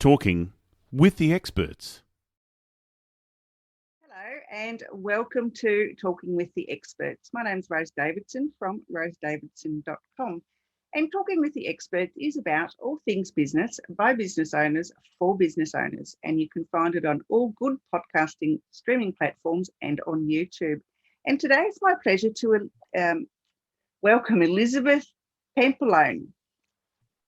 Talking with the experts. Hello and welcome to Talking with the Experts. My name's Rose Davidson from rosedavidson.com. And Talking with the Experts is about all things business by business owners for business owners. And you can find it on all good podcasting streaming platforms and on YouTube. And today it's my pleasure to welcome Elizabeth Pampalone.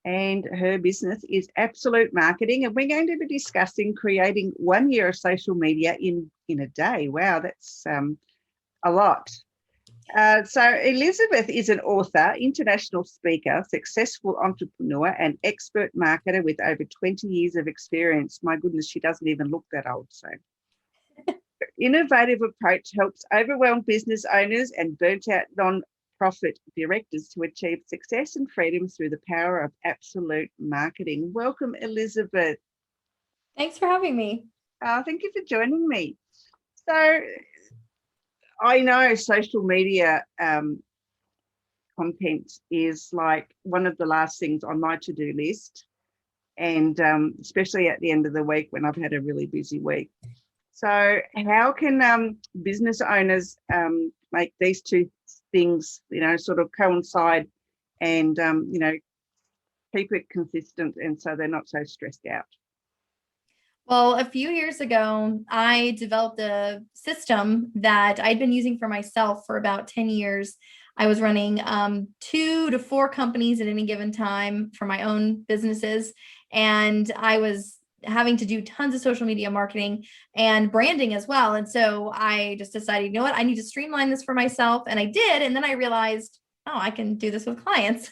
And her business is Absolute Marketing. And we're going to be discussing creating 1 year of social media in a day. Wow, that's a lot. So Elizabeth is an author, international speaker, successful entrepreneur, and expert marketer with over 20 years of experience. My goodness, she doesn't even look that old. So innovative approach helps overwhelmed business owners and burnt out non-profit directors to achieve success and freedom through the power of absolute marketing. Welcome, Elizabeth. Thanks for having me. Thank you for joining me. So I know social media content is like one of the last things on my to-do list, and especially at the end of the week when I've had a really busy week. So how can business owners make these two things, sort of coincide and, keep it consistent and so they're not so stressed out? Well, a few years ago, I developed a system that I'd been using for myself for about 10 years. I was running 2 to 4 companies at any given time for my own businesses. And I was having to do tons of social media marketing and branding as well. And so I just decided, you know what, I need to streamline this for myself. And I did. And then I realized, oh, I can do this with clients.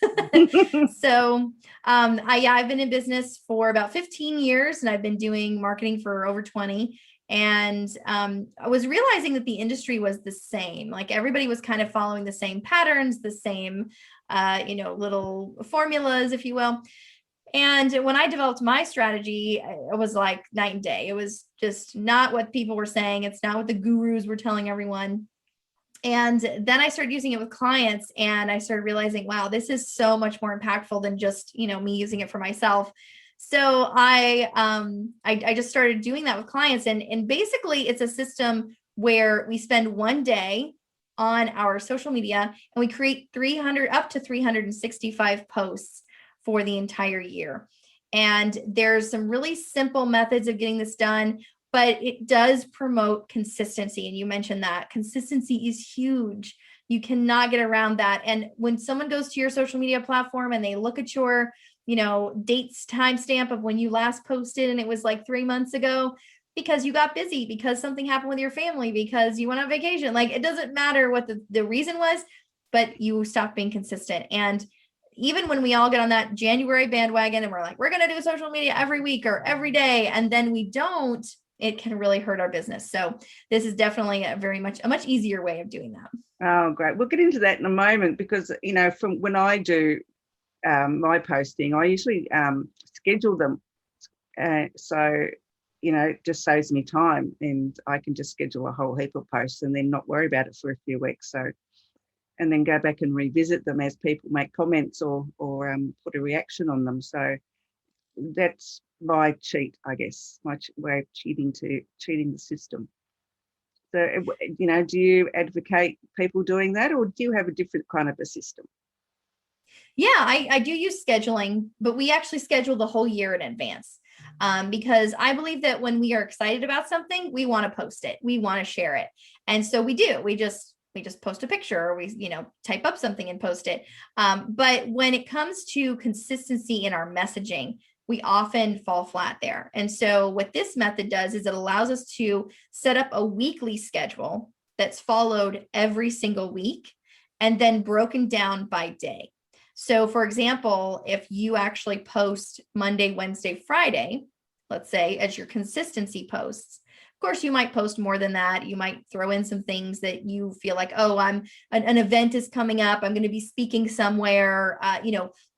So I've been in business for about 15 years and I've been doing marketing for over 20. And I was realizing that the industry was the same. Like everybody was kind of following the same patterns, the same, little formulas, if you will. And when I developed my strategy, it was like night and day. It was just not what people were saying. It's not what the gurus were telling everyone. And then I started using it with clients and I started realizing, wow, this is so much more impactful than just, me using it for myself. So I just started doing that with clients. And basically it's a system where we spend one day on our social media and we create 300 up to 365 posts for the entire year. And there's some really simple methods of getting this done, but it does promote consistency. And you mentioned that consistency is huge. You cannot get around that. And when someone goes to your social media platform and they look at your, dates timestamp of when you last posted, and it was like 3 months ago, because you got busy, because something happened with your family, because you went on vacation, like it doesn't matter what the reason was, but you stopped being consistent. And even when we all get on that January bandwagon and we're like, we're going to do social media every week or every day, and then we don't, it can really hurt our business. So this is definitely a much easier way of doing that. Oh, great. We'll get into that in a moment because, from when I do my posting, I usually schedule them. So, it just saves me time and I can just schedule a whole heap of posts and then not worry about it for a few weeks. So, and then go back and revisit them as people make comments or put a reaction on them. So that's my cheat, I guess, my way of cheating the system. So, do you advocate people doing that, or do you have a different kind of a system? Yeah, I do use scheduling, but we actually schedule the whole year in advance because I believe that when we are excited about something, we want to post it. We want to share it. And so we do. We just post a picture or we, type up something and post it. But when it comes to consistency in our messaging, we often fall flat there. And so what this method does is it allows us to set up a weekly schedule that's followed every single week and then broken down by day. So for example, if you actually post Monday, Wednesday, Friday, let's say as your consistency posts, of course, you might post more than that. You might throw in some things that you feel like, oh, an event is coming up. I'm going to be speaking somewhere.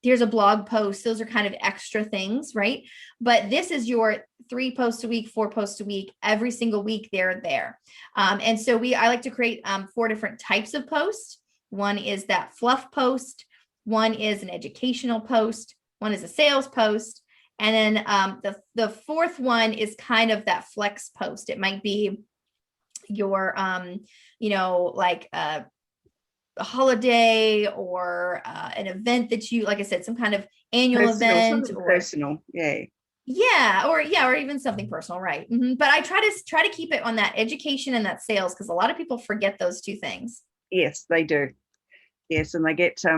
Here's a blog post. Those are kind of extra things, right? But this is your 3 posts a week, 4 posts a week, every single week they're there. And so I like to create 4 different types of posts. One is that fluff post. One is an educational post. One is a sales post. And then the fourth one is kind of that flex post. It might be your, like a holiday or an event that you, like I said, some kind of annual event or personal. Yeah. Yeah, or even something personal, right? But I try to keep it on that education and that sales, because a lot of people forget those two things. Yes, they do. Yes, and they get I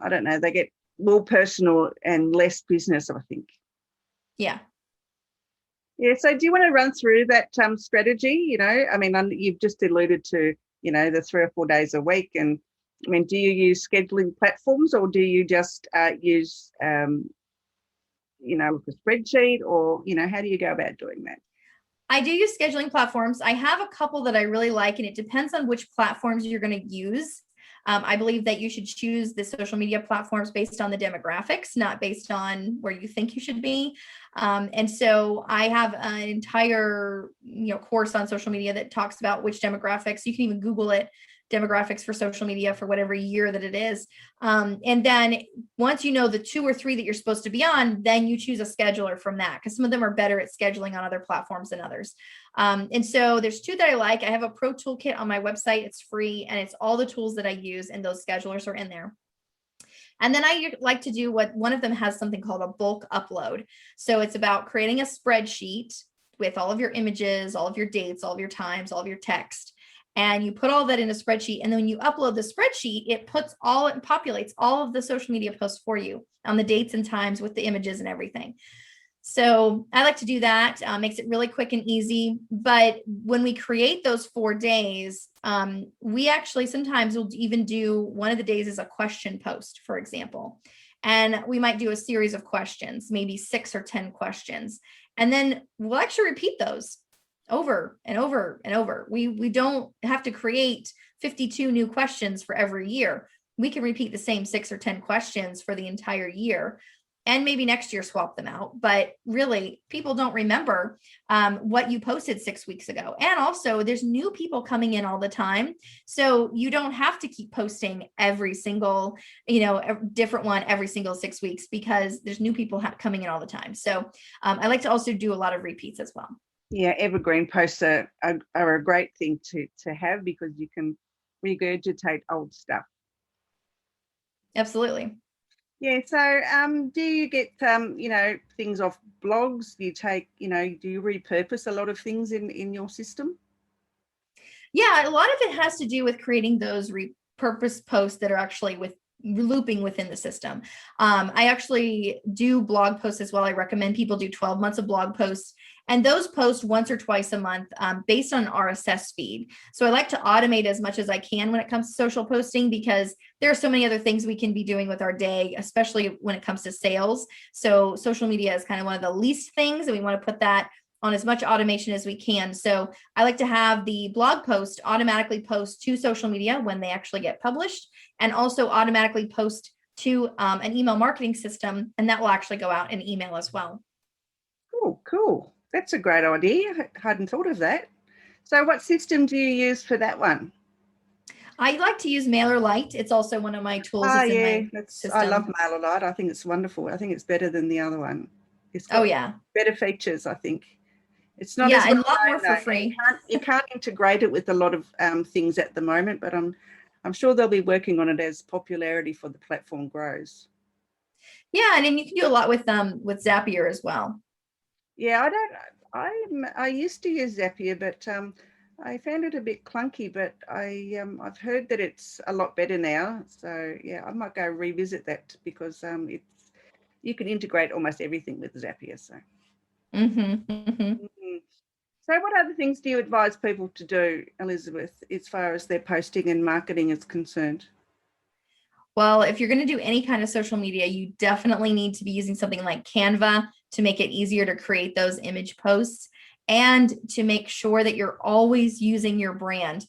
don't know, they get more personal and less business, I think. Yeah. Yeah. So do you want to run through that strategy? I mean, you've just alluded to, the 3 or 4 days a week. And I mean, do you use scheduling platforms, or do you just use, like a spreadsheet, or, how do you go about doing that? I do use scheduling platforms. I have a couple that I really like, and it depends on which platforms you're going to use. I believe that you should choose the social media platforms based on the demographics, not based on where you think you should be. And so I have an entire, course on social media that talks about which demographics. You can even Google it, demographics for social media for whatever year that it is. And then once you know the 2 or 3 that you're supposed to be on, then you choose a scheduler from that, because some of them are better at scheduling on other platforms than others. And so there's 2 that I like. I have a pro toolkit on my website. It's free, and it's all the tools that I use, and those schedulers are in there. And then I like to do one of them has something called a bulk upload. So it's about creating a spreadsheet with all of your images, all of your dates, all of your times, all of your text. And you put all that in a spreadsheet. And then when you upload the spreadsheet, it populates all of the social media posts for you on the dates and times with the images and everything. So I like to do that. Makes it really quick and easy. But when we create those 4 days, we actually sometimes will even do one of the days as a question post, for example. And we might do a series of questions, maybe 6 or 10 questions. And then we'll actually repeat those over and over and over. We don't have to create 52 new questions for every year. We can repeat the same 6 or 10 questions for the entire year, and maybe next year swap them out. But really, people don't remember what you posted 6 weeks ago. And also there's new people coming in all the time. So you don't have to keep posting every single, different one every single 6 weeks, because there's new people coming in all the time. So I like to also do a lot of repeats as well. Yeah, evergreen posts are a great thing to have, because you can regurgitate old stuff. Absolutely. Yeah. So do you get things off blogs? Do you take, do you repurpose a lot of things in your system? Yeah, a lot of it has to do with creating those repurposed posts that are actually looping within the system. I actually do blog posts as well. I recommend people do 12 months of blog posts, and those post once or twice a month based on RSS feed. So I like to automate as much as I can when it comes to social posting, because there are so many other things we can be doing with our day, especially when it comes to sales. So social media is kind of one of the least things, and we want to put that on as much automation as we can. So I like to have the blog post automatically post to social media when they actually get published, and also automatically post to an email marketing system, and that will actually go out in email as well. Cool. That's a great idea. I hadn't thought of that. So what system do you use for that one? I like to use MailerLite. It's also one of my tools. I love MailerLite. I think it's wonderful. I think it's better than the other one. It's got better features, I think. It's not and a lot more for free. You can't integrate it with a lot of things at the moment, but I'm sure they'll be working on it as popularity for the platform grows. Yeah, and then you can do a lot with Zapier as well. Yeah, I used to use Zapier, but I found it a bit clunky. But I've heard that it's a lot better now. So yeah, I might go revisit that, because you can integrate almost everything with Zapier. So. So what other things do you advise people to do, Elizabeth, as far as their posting and marketing is concerned? Well, if you're going to do any kind of social media, you definitely need to be using something like Canva to make it easier to create those image posts, and to make sure that you're always using your brand.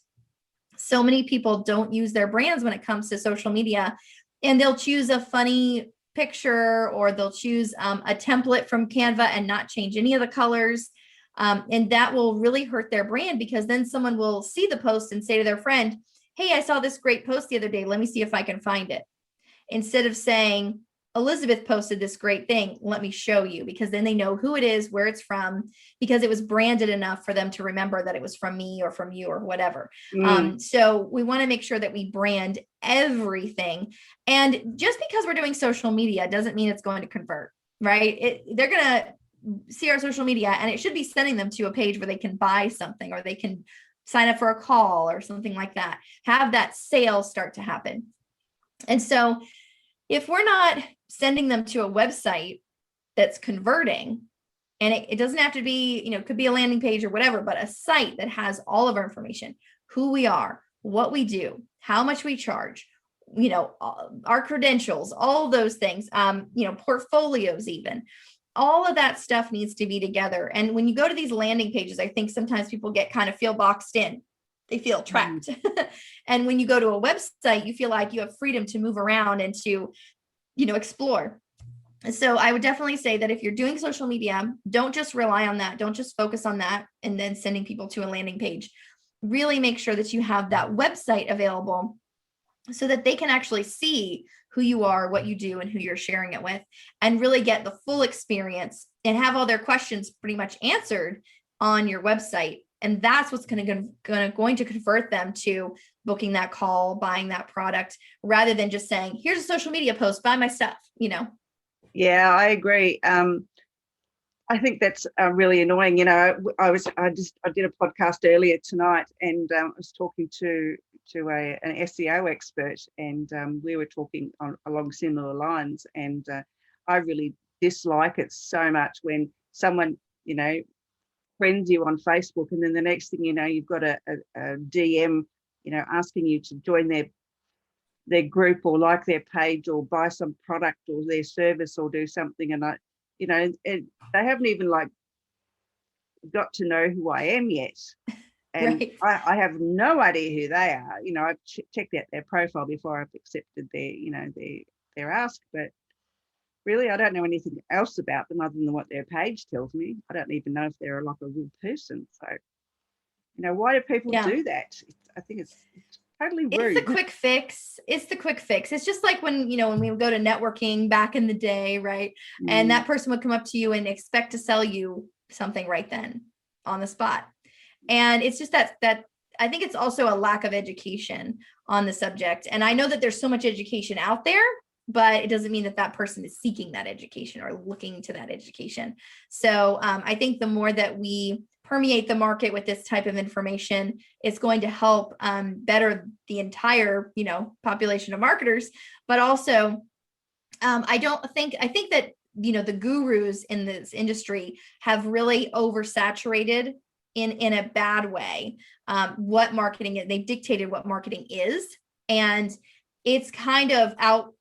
So many people don't use their brands when it comes to social media, and they'll choose a funny picture, or they'll choose a template from Canva and not change any of the colors. And that will really hurt their brand, because then someone will see the post and say to their friend, hey, I saw this great post the other day. Let me see if I can find it. Instead of saying, Elizabeth posted this great thing. Let me show you, because then they know who it is, where it's from, because it was branded enough for them to remember that it was from me or from you or whatever. So we want to make sure that we brand everything. And just because we're doing social media doesn't mean it's going to convert, right? They're going to see our social media, and it should be sending them to a page where they can buy something, or they can sign up for a call or something like that, have that sale start to happen. And so if we're not sending them to a website that's converting, and it doesn't have to be, it could be a landing page or whatever, but a site that has all of our information, who we are, what we do, how much we charge, our credentials, all those things, portfolios, even all of that stuff needs to be together. And when you go to these landing pages, I think sometimes people feel boxed in. They feel trapped. And when you go to a website, you feel like you have freedom to move around and to, explore. So I would definitely say that if you're doing social media, don't just rely on that. Don't just focus on that and then sending people to a landing page. Really make sure that you have that website available so that they can actually see who you are, what you do, and who you're sharing it with, and really get the full experience and have all their questions pretty much answered on your website. And that's what's going to convert them to booking that call, buying that product, rather than just saying, here's a social media post, buy my stuff, Yeah, I agree. I think that's really annoying. I did a podcast earlier tonight, and I was talking to an SEO expert, and we were talking along similar lines. And I really dislike it so much when someone, friends you on Facebook, and then the next thing you know, you've got a DM, asking you to join their group or like their page or buy some product or their service or do something. And they haven't even got to know who I am yet. And right. I have no idea who they are. I've checked out their profile before I've accepted their ask, but really, I don't know anything else about them other than what their page tells me. I don't even know if they're a real person. So, why do people do that? I think it's totally rude. It's the quick fix. It's just like when we would go to networking back in the day, right? And that person would come up to you and expect to sell you something right then on the spot. And it's just that I think it's also a lack of education on the subject. And I know that there's so much education out there, but it doesn't mean that person is seeking that education or looking to that education. So I think the more that we permeate the market with this type of information, it's going to help better the entire, population of marketers. But also, I think that, the gurus in this industry have really oversaturated in a bad way what marketing is. They've dictated what marketing is, and it's kind of out,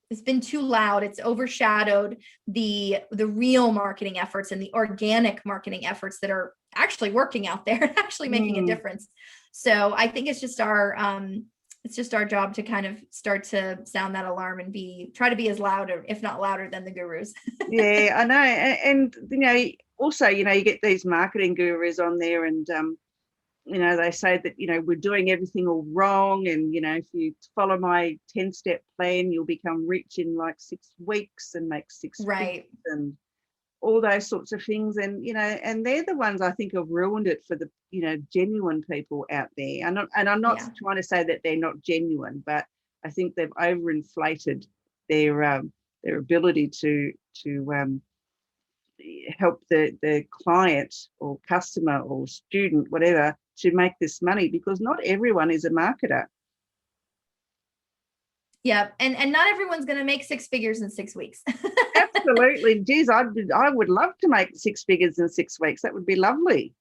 it's been too loud. It's overshadowed the real marketing efforts and the organic marketing efforts that are actually working out there and actually making a difference. So I think it's just our job to kind of start to sound that alarm and try to be as loud, or if not louder, than the gurus. Yeah, I know. And also, you get these marketing gurus on there, and they say that, we're doing everything all wrong. And, if you follow my 10-step plan, you'll become rich in 6 weeks and make 6 right. figures and all those sorts of things. And, and they're the ones I think have ruined it for the, genuine people out there. And I'm not trying to say that they're not genuine, but I think they've overinflated their ability to help the client or customer or student, whatever, to make this money, because not everyone is a marketer. Yeah, and not everyone's going to make 6 figures in 6 weeks. Absolutely. Geez, I would love to make 6 figures in 6 weeks. That would be lovely.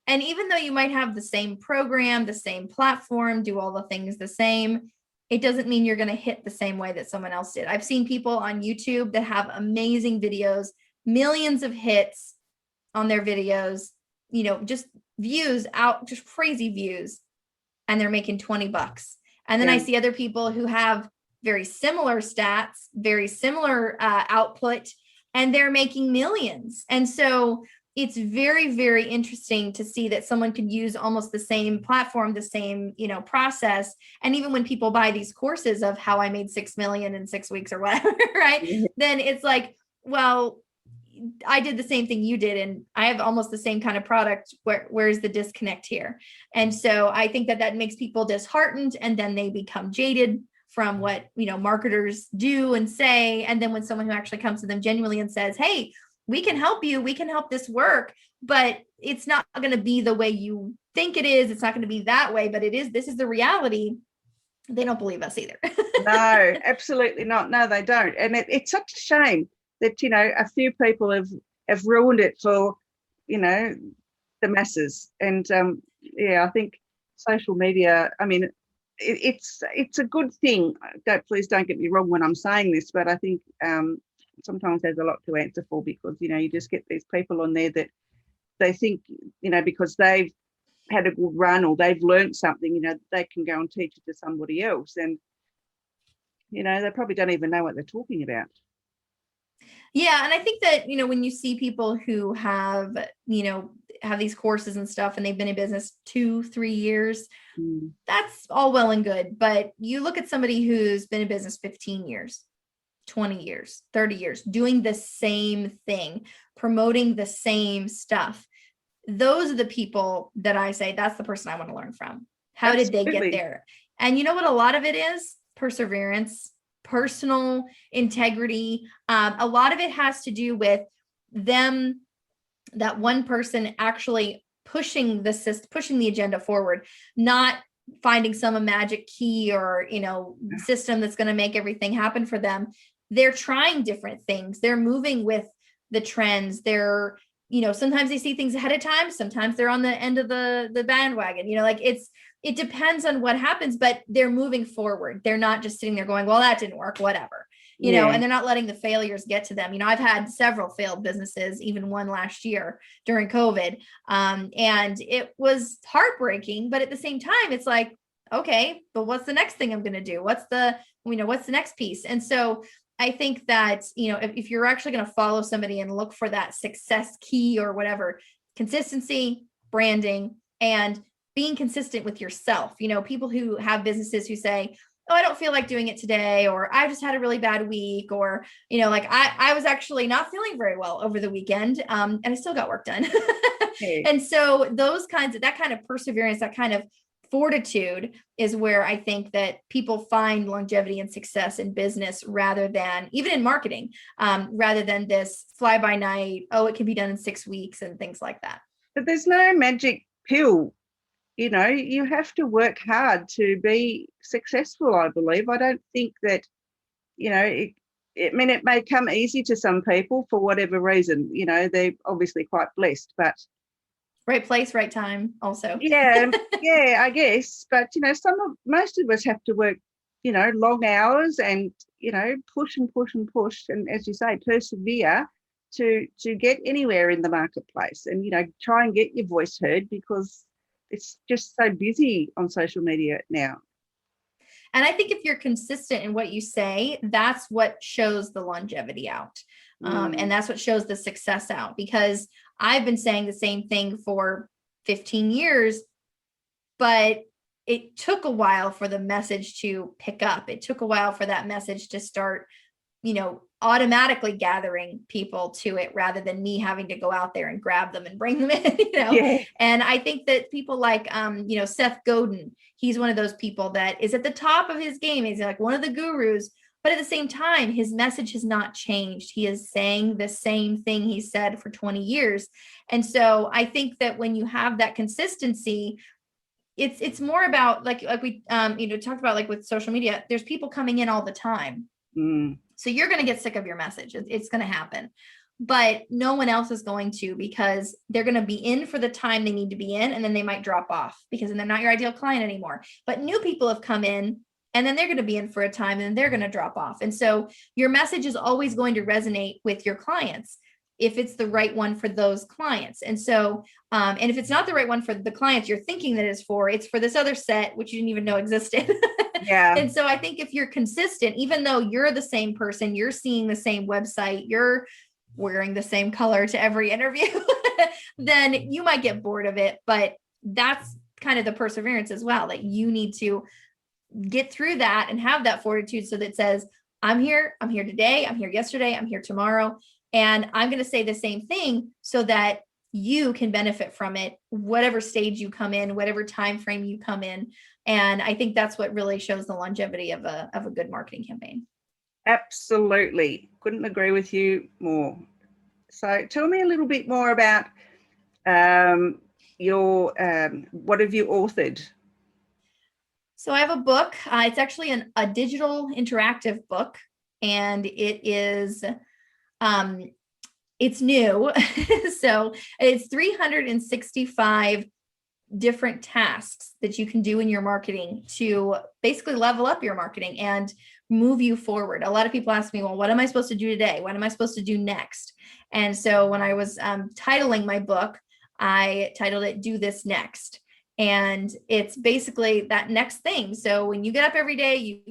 And even though you might have the same program, the same platform, do all the things the same, it doesn't mean you're going to hit the same way that someone else did. I've seen people on YouTube that have amazing videos, millions of hits on their videos, just views out, just crazy views, and they're making $20. And then I see other people who have very similar stats, very similar output, and they're making millions. And so it's very, very interesting to see that someone could use almost the same platform, the same, process. And even when people buy these courses of how I made 6 million in 6 weeks or whatever, right? Then it's like, well, I did the same thing you did, and I have almost the same kind of product. Where's the disconnect here? And so I think that makes people disheartened, and then they become jaded from what, marketers do and say. And then when someone who actually comes to them genuinely and says, hey, we can help you, we can help this work, but it's not going to be the way you think it is. It's not going to be that way, but this is the reality. They don't believe us either. No, absolutely not. No, they don't. And it's such a shame that, a few people have ruined it for, the masses. And I think social media, I mean, it's a good thing. Please don't get me wrong when I'm saying this, but I think sometimes there's a lot to answer for, because, you just get these people on there that they think, because they've had a good run or they've learned something, they can go and teach it to somebody else. And, they probably don't even know what they're talking about. Yeah. And I think that, when you see people who have these courses and stuff, and they've been in business 2-3 years, that's all well and good. But you look at somebody who's been in business 15 years, 20 years, 30 years, doing the same thing, promoting the same stuff. Those are the people that I say, that's the person I want to learn from. How did they get there? And you know what a lot of it is? Perseverance, personal integrity. A lot of it has to do with them, that one person actually pushing the agenda forward, not finding some magic key or, system that's going to make everything happen for them. They're trying different things. They're moving with the trends. They're, sometimes they see things ahead of time. Sometimes they're on the end of the bandwagon, it depends on what happens, but they're moving forward. They're not just sitting there going, well, that didn't work, whatever, and they're not letting the failures get to them. I've had several failed businesses, even one last year during COVID. And it was heartbreaking, but at the same time, it's like, okay, but what's the next thing I'm going to do? What's the next piece? And so I think that, if you're actually going to follow somebody and look for that success key or whatever, consistency, branding, and being consistent with yourself. People who have businesses who say, oh, I don't feel like doing it today, or I just had a really bad week, or, I was actually not feeling very well over the weekend, and I still got work done. Okay. And so that kind of perseverance, that kind of fortitude is where I think that people find longevity and success in business, rather than even in marketing, rather than this fly by night, oh, it can be done in 6 weeks and things like that. But there's no magic pill. You have to work hard to be successful, I believe. I don't think that, it may come easy to some people for whatever reason. They're obviously quite blessed, but right place, right time also. Yeah, I guess. But, most of us have to work, long hours and, push and push and push. And as you say, persevere to get anywhere in the marketplace and, try and get your voice heard, because it's just so busy on social media now. And I think if you're consistent in what you say, that's what shows the longevity out. And that's what shows the success out, because I've been saying the same thing for 15 years, but it took a while for the message to pick up. It took a while for that message to start, automatically gathering people to it, rather than me having to go out there and grab them and bring them in, Yeah. And I think that people like, Seth Godin, he's one of those people that is at the top of his game. He's like one of the gurus, but at the same time, his message has not changed. He is saying the same thing he said for 20 years. And so I think that when you have that consistency, it's more about like we, talked about, like with social media, there's people coming in all the time. So you're going to get sick of your message. It's going to happen, but no one else is going to, because they're going to be in for the time they need to be in. And then they might drop off because then they're not your ideal client anymore. But new people have come in, and then they're going to be in for a time, and they're going to drop off. And so your message is always going to resonate with your clients if it's the right one for those clients. And so, and if it's not the right one for the clients you're thinking that it's for this other set, which you didn't even know existed. Yeah. And so I think if you're consistent, even though you're the same person, you're seeing the same website, you're, wearing the same color to every interview, then you might get bored of it. But that's kind of the perseverance as well, that you need to get through that and have that fortitude so that it says, I'm here today, I'm here yesterday, I'm here tomorrow, and I'm going to say the same thing so that you can benefit from it, whatever stage you come in, whatever time frame you come in. And I think that's what really shows the longevity of a good marketing campaign. Absolutely. Couldn't agree with you more. So tell me a little bit more about your what have you authored? So I have a book. It's actually a digital interactive book, and it is it's new. So it's 365 different tasks that you can do in your marketing to basically level up your marketing and move you forward. A lot of people ask me, well, what am I supposed to do today? What am I supposed to do next? And so when I was titling my book, I titled it Do This Next. And it's basically that next thing. So when you get up every day,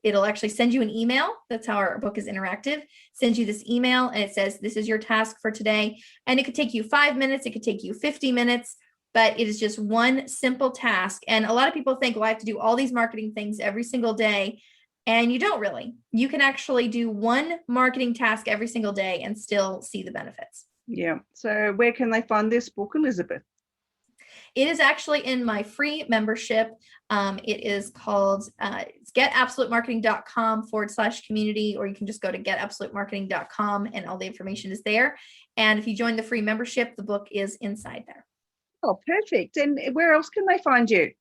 it'll actually send you an email. That's how our book is interactive. Sends you this email and it says, this is your task for today. And it could take you 5 minutes. It could take you 50 minutes, but it is just one simple task. And a lot of people think, well, I have to do all these marketing things every single day. And you don't really. You can actually do one marketing task every single day and still see the benefits. Yeah. So where can they find this book, Elizabeth? It is actually in my free membership. It is called getabsolutemarketing.com/community, or you can just go to getabsolutemarketing.com and all the information is there. And if you join the free membership, the book is inside there. Oh, perfect. And where else can they find you?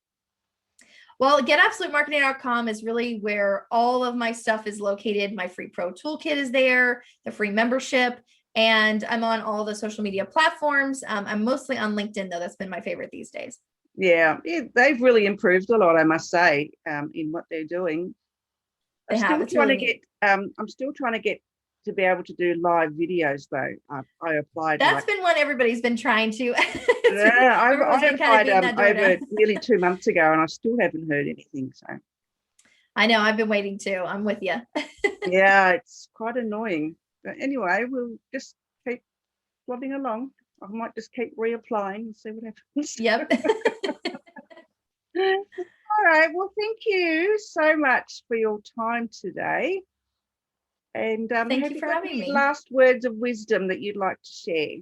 Well, getabsolutemarketing.com is really where all of my stuff is located. My free pro toolkit is there, the free membership, and I'm on all the social media platforms. I'm mostly on LinkedIn, though. That's been my favorite these days. Yeah, they've really improved a lot, I must say, in what they're doing. I'm still trying to get to be able to do live videos, though. I applied. That's been what everybody's been trying to. Yeah, I applied over nearly 2 months ago, and I still haven't heard anything. So I know, I've been waiting too. I'm with you. Yeah, it's quite annoying. But anyway, we'll just keep plodding along. I might just keep reapplying and see what happens. Yep. All right. Well, thank you so much for your time today. And thank you for having me. Last words of wisdom that you'd like to share?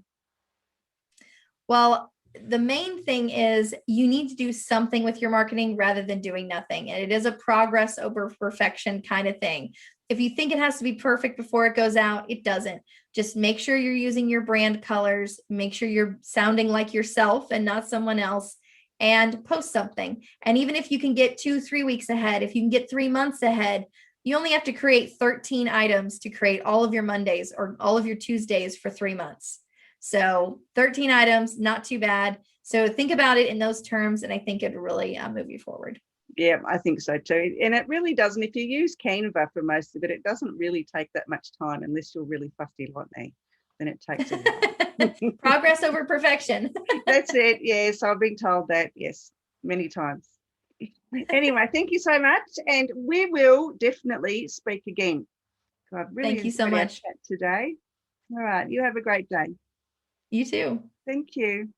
Well, the main thing is you need to do something with your marketing rather than doing nothing. And it is a progress over perfection kind of thing. If you think it has to be perfect before it goes out, it doesn't. Just make sure you're using your brand colors, make sure you're sounding like yourself and not someone else, and post something. And even if you can get 2-3 weeks ahead, if you can get 3 months ahead, you only have to create 13 items to create all of your Mondays or all of your Tuesdays for 3 months. So 13 items, not too bad. So think about it in those terms, and I think it'll really move you forward. Yeah, I think so too. And it really doesn't. If you use Canva for most of it, it doesn't really take that much time unless you're really fussy like me. Then it takes a while. Progress over perfection. That's it. Yes, I've been told that. Yes, many times. Anyway, thank you so much. And we will definitely speak again. I've really thank you so much today. All right. You have a great day. You too. Thank you.